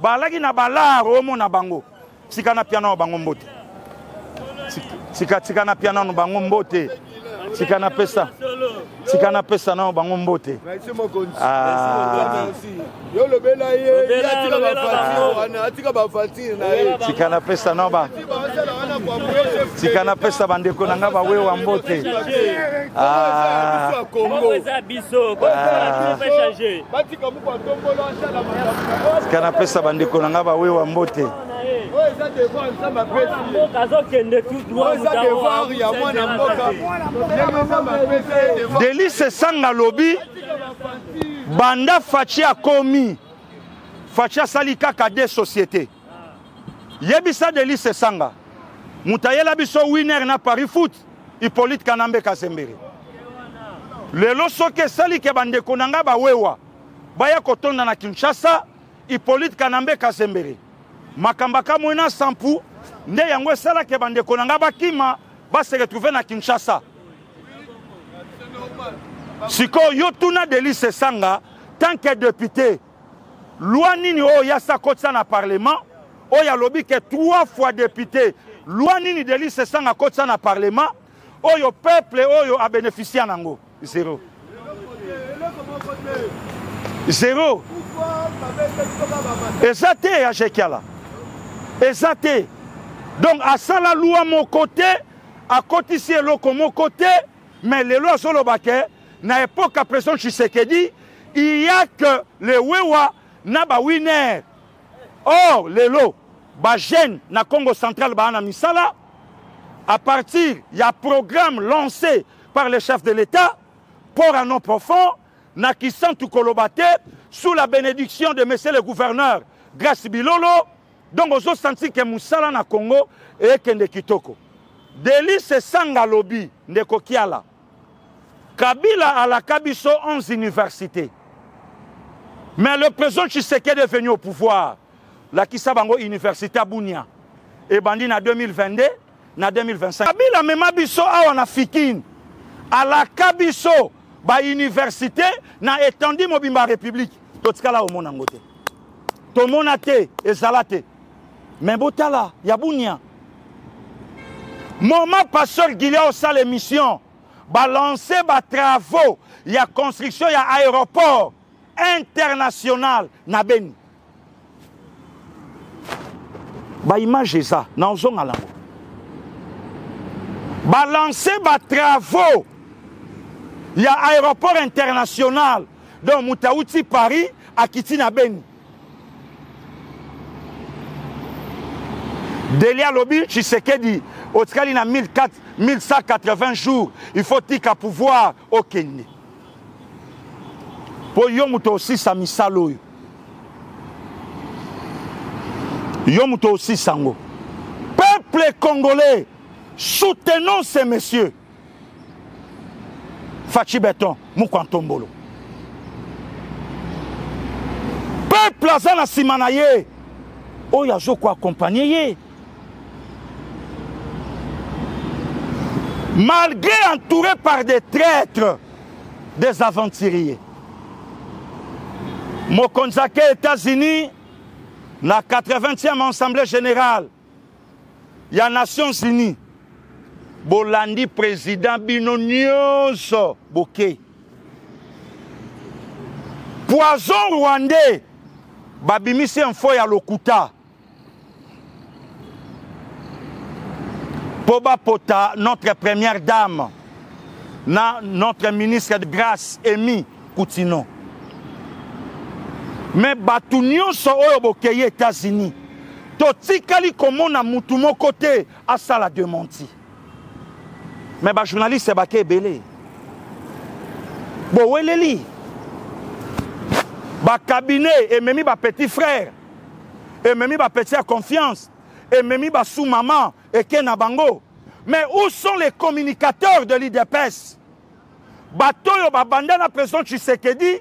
Balaki na balar omo na bango. Sikana piano bango mbote. Sikana piano bango mbote. Sikana pesa. Sikana pesa na bango mbote. Sikana pesa na ba. Sikana pesa bandeko nanga ba wewa mbote. Sikana pesa bandeko nanga ba wewa mbote. Delice Sanga lobi banda Fachi komi Fachi salika kade société yebisa Delice Sanga mutayela biso winner na Paris Foot Hippolyte Kanambe Kasembere lelo soke salike bandeko nanga bawewa baya kotonda na Kinshasa Hippolyte Kanambe Kasembere makambaka mwena sampu nde yango esala ke bandeko nanga bakima ba se retrouver na Kinshasa. Siko yo tuna Delice Sanga tant que député loi nini o ya sa kotsa na parlement o ya lobi ke 3 fois député loi nini Delice Sanga kotsa na parlement o yo peuple o yo a bénéficié nango zéro. Zéro. Ezate ya jekiala. Ezate. Donc à ça la loi mon côté à côté si eloko mon côté mais les lois sur le baquet na époque à président Tshisekedi il y a que les wewa na ba winner. Or les lots ba jeune na Congo central ba na misala à partir il y a programme lancé par le chef de l'État pour un nom profond na Kisantu Kolobate sous la bénédiction de monsieur le gouverneur Grace Bilolo. Donc aux senti que Moussala na Congo et Kende Kitoko. Delice Sanga lobi ndeko kiala. Kabila à la Kabiso 11 universités. Mais le président Tshisekedi est venu au pouvoir. La Kisabango Université à Bunia. Et bandi na 2022, na 2025. Kabila mema biso awa na Fikine. À la Kabiso ba université na étendu mobimba république. Totikala au monangote. Tomonate ezalate. Mais botala ya Bunia. Moment pasteur Guillaume sa l'émission. Balancer ba travaux, il y a construction, il y a aéroport international na Beni. Ba image ça, na ozonga lango. Balancer ba travaux, il y a aéroport international donc Moutaouti Paris à Kiti na Beni. Delia Lobi Tshisekedi Otkali na 1180 jours, il faut tika pouvoir au Kenya. Pour yomuto aussi sa misalo. Yomuto aussi sango. Peuple congolais, soutenons ces messieurs. Fachi Beton, Mukwantombolo. Peuple azana simanaye. Oh yazo ko accompagner. Malgré entouré par des traîtres, des aventuriers. Mokonzake États-Unis, la 80e Assemblée Générale, il y a Nations Unies. Bolandi président Bino Nyonso Boké. Poison rwandais, Babimisi un foy à Lokuta. Poba Pota, notre première dame, notre ministre de grâce, Emi Koutino. Mais Batunio so oyoboke États-Unis. Totikali komo na mutu mon côté à ça la démenti. Mais ba journaliste c'est baké belé. Bo weleli. Ba cabinet et même ba petit frère. Et même ba petit à confiance. Et même ba sous maman et Kena Bango. Mais où sont les communicateurs de l'IDPS? Batoyo ba banda na président Tshisekedi.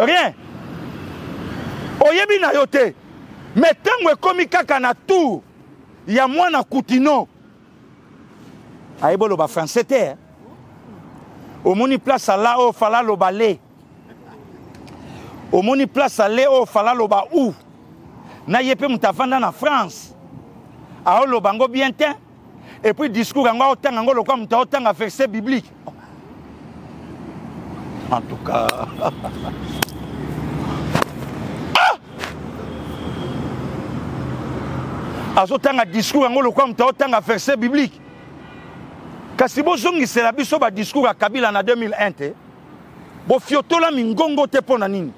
Rien. Oyebi na yote. Mais tango ekomi kaka na tour, ya mwana Koutino. Aïbolo ba français te. Omoni place à là au fala lo balé. Omoni place à là au fala lo ba ou. Na yepe mutavanda na France. A lo bango bien ten. Et puis discours ango otanga ngo lo kwa muta otanga verset biblique. En tout cas. Azotanga discours ango lo kwa muta otanga verset biblique. Kasi bozongi c'est la biso ba discours à Kabila na 2001 te. Bo fiotola mingongo te pona nini.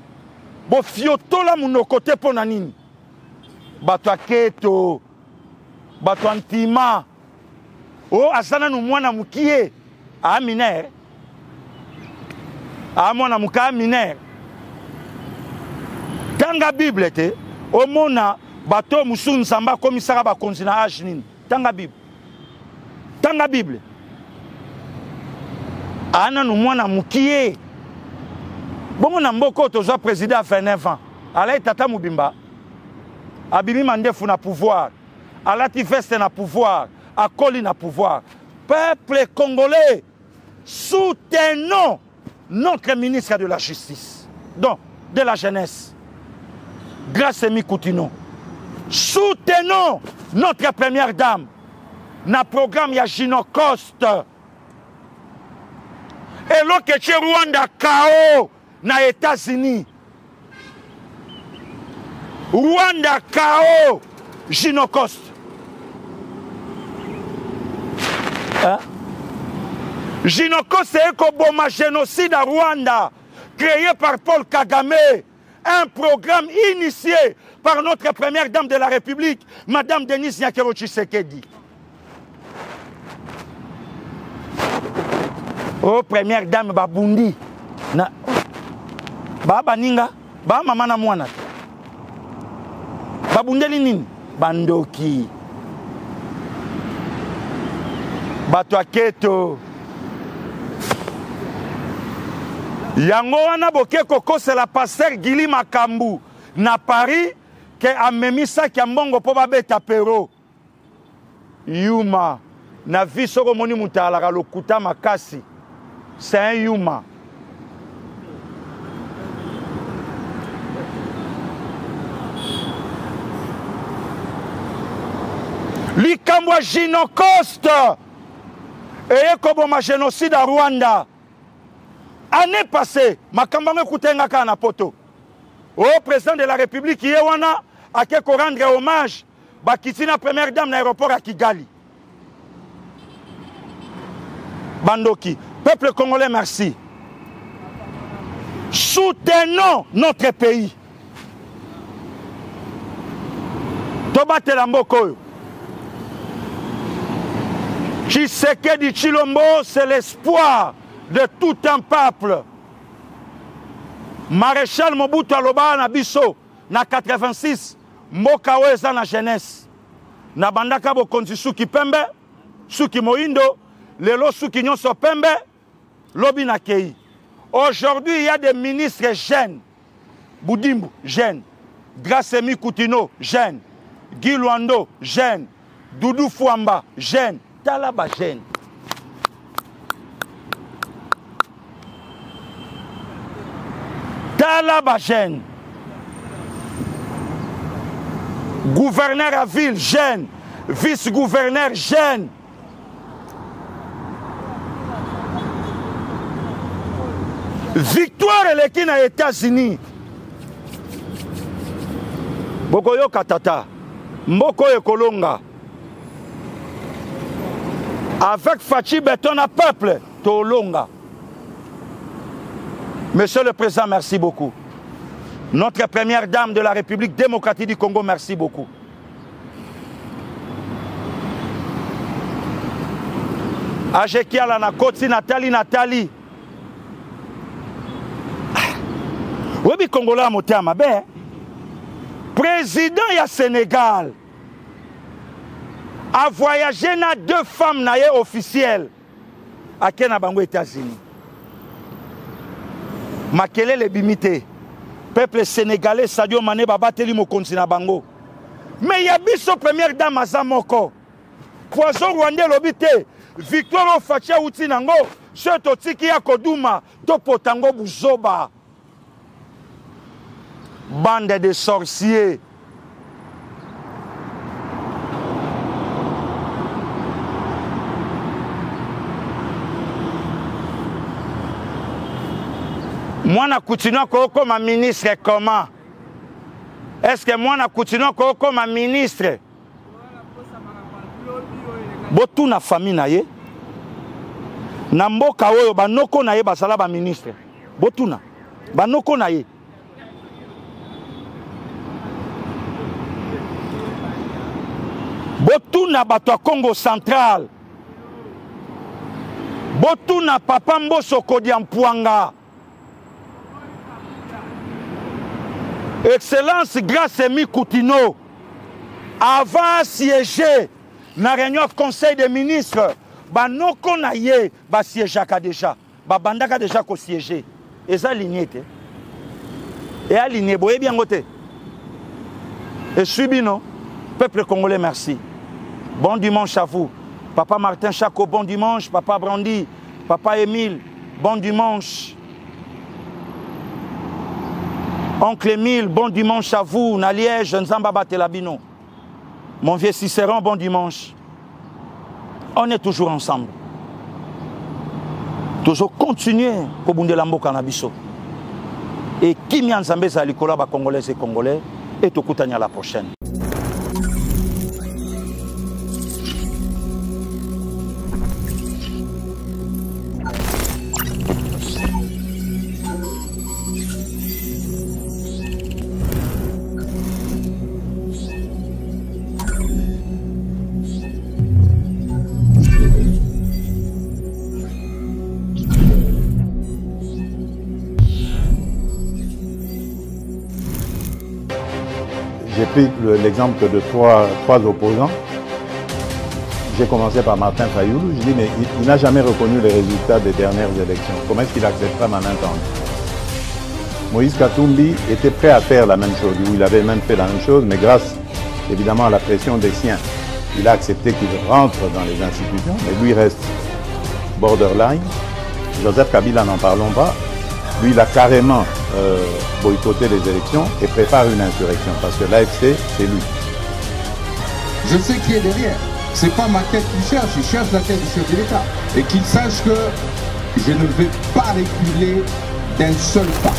Bo fiotola munoko te pona nini. Bato aketo. Bato antima. Oh asana nu mwana mukie. A minere. A mwana muka minere. Tanga Bible te. O mona bato musu nsamba komisara ba konzina age nini. Tanga Bible. Tanga Bible. Ana nu mwana mukie. Bongo na mboko tozwa président a fait 9 ans. Ala tata mubimba. Abimi mandefu na pouvoir. Alati veste na pouvoir. Akoli na pouvoir. Peuple congolais, soutenons notre ministre de la Justice. Donc, de la jeunesse. Grassemi Koutino. Soutenons notre première dame. Na programme ya Gino Coste. Et l'autre que Rwanda KO na États-Unis. Rwanda KO Gino Coste. Hein? Gino Coste est un génocide à Rwanda créé par Paul Kagame. Un programme initié par notre première dame de la République, Madame Denise Nyakero Tshisekedi. Oh, première dame Babundi. Na Baba Ninga, Baba Mama na mwana. Babundeli nini? Bandoki. Bato aketo. Yango wana boke koko c'est la pasteur Gili Makambu na Paris que amemisa ki mbongo po babeta pero. Yuma na visoko moni mutala lokuta makasi. C'est un Yuma. Likamwa Gino Coste et comme ma génocide à Rwanda. Année passée, ma campagne Koutenga kana poto. Au président de la République Yewana a que rendre hommage ba kitina première dame na aéroport à Kigali. Bandoki, peuple congolais, merci. Soutenons notre pays. Tobate Lamboko. Tshisekedi Tshilombo, c'est l'espoir de tout un peuple. Maréchal Mobutu Aloba na biso na 86, mboka weza na jeunesse. Na bandaka bokonzi suki pembe, suki moindo, lelo suki nyonso pembe, lobi na kei. Aujourd'hui, il y a des ministres jeunes. Boudimbu, jeune. Grassemi Koutino, jeune. Guy Luando, jeune. Doudou Fouamba, jeune. Talaba, jeune. Talaba, jeune. Gouverneur à ville, jeune. Vice-gouverneur, jeune. Victoire eleki na États-Unis. Bokoyo katata. Mboko ekolonga. Avec Fachi Beton à peuple, Tolonga. Monsieur le Président, merci beaucoup. Notre première dame de la République démocratique du Congo, merci beaucoup. Ajekiala na Kotsi Nathalie. Oui, Congolais à Motama, ben. Président ya Sénégal a voyagé na 2 femmes naye officielles à Kena Bango États-Unis. Makele le bimité. peuple sénégalais Sadio Mané babateli mokonzi na bango. Mais il y a biso première dame azamoko. Poison rwandais lobité. Victoire Fatia outi nango. Cheto tiki ya koduma. Topo tango buzoba. Bande de sorciers. Moi, je continue comme ministre comment? Est-ce que moi, je continue comme ministre? Botu na famille na ye. Na mboka oyo banoko na ye basala ba ministre. Botu na banoko na ye. Botu na bato Congo central. Botu na papa Mboso Kodi Mpuanga. Excellence Grâce Mi Koutino, avant siéger dans la réunion du Conseil des ministres, nous connaissons siéger déjà. Bandaka déjà ko siéger. Et ça aligné. Et aligné, vous bien côté. Et subi non. Peuple congolais, merci. Bon dimanche à vous. Papa Martin Chaco, bon dimanche. Papa Brandi, Papa Émile, bon dimanche. Oncle Émile, bon dimanche à vous. Naliège, Nzamba Batelabino. Mon vieux Cicéron, bon dimanche. On est toujours ensemble. Toujours continuer pour Bundelambo Canabiso. Et qui m'y ensemble à l'Ikola, Congolais et Congolais, et tout à la prochaine. J'ai pris l'exemple de trois opposants. J'ai commencé par Martin Fayoulou. Je dis, mais il n'a jamais reconnu les résultats des dernières élections. Comment est-ce qu'il acceptera ma main tendue? Moïse Katumbi était prêt à faire la même chose. Il avait même fait la même chose, mais grâce évidemment à la pression des siens, il a accepté qu'il rentre dans les institutions, mais lui reste borderline. Joseph Kabila, n'en parlons pas. Lui, il a carrément boycotté les élections et prépare une insurrection parce que l'AFC, c'est lui. Je sais qui est derrière. C'est pas ma tête qu'il cherche, il cherche la tête du chef de l'État. Et qu'il sache que je ne vais pas reculer d'un seul pas.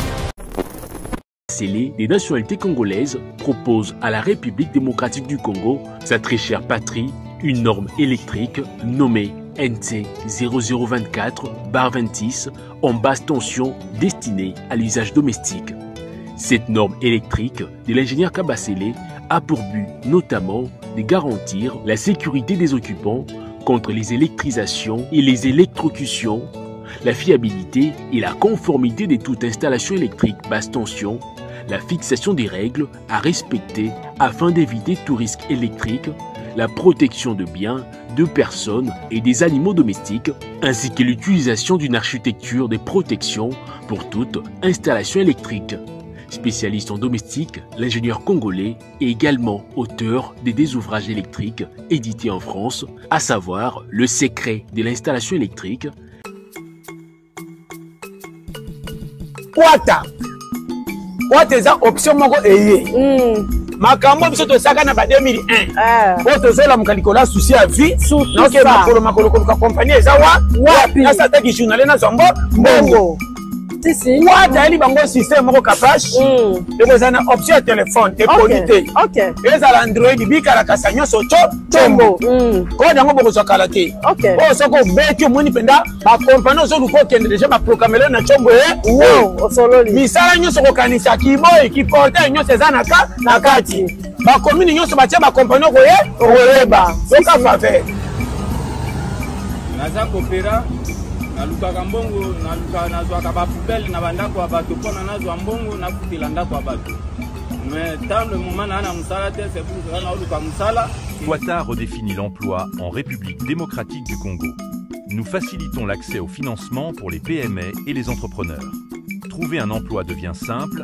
Des nationalités congolaises propose à la République démocratique du Congo sa très chère patrie une norme électrique nommée NT 0024/26 en basse tension destinée à l'usage domestique. Cette norme électrique de l'ingénieur Kabasele a pour but notamment de garantir la sécurité des occupants contre les électrisations et les électrocutions, la fiabilité et la conformité de toute installation électrique basse tension, la fixation des règles à respecter afin d'éviter tout risque électrique, la protection de biens, de personnes et des animaux domestiques, ainsi que l'utilisation d'une architecture de protection pour toute installation électrique. Spécialiste en domestique, l'ingénieur congolais est également auteur des ouvrages électriques édités en France, à savoir Le secret de l'installation électrique. Wata eza option moko eye. Makambo biso tosaka na ba 2001. Po tozola mukalikola souci à vie. Donc makolo ka compagnie eza wapi na sata ki journaliste na zombo mbongo. Wata eli bango système moko capache. Et vous avez option téléphone et connecté. OK. Et ça l'Android bikala kasanyo socho chombo. Ko dango boko zakala te. OK. O soko beti muni penda ba compagnie zo luko kende déjà ba programmer na chombo wow, osololi. Misala nyoso ko kanisa kiboy ki porter nyoso ezanaka na kati. Ba commune nyoso ba tia ba compagnie ko oreba. Soka faveur. Naza kopera nalukaka mbongo nazwaka bapubele na bandako ya bato mpona nazwa mbongo nakutela ndako ya bato mais tant le moment na musala te c'est pour ça naoluka musala. Ouattara redéfinit l'emploi en République démocratique du Congo. Nous facilitons l'accès au financement pour les PME et les entrepreneurs. Trouver un emploi devient simple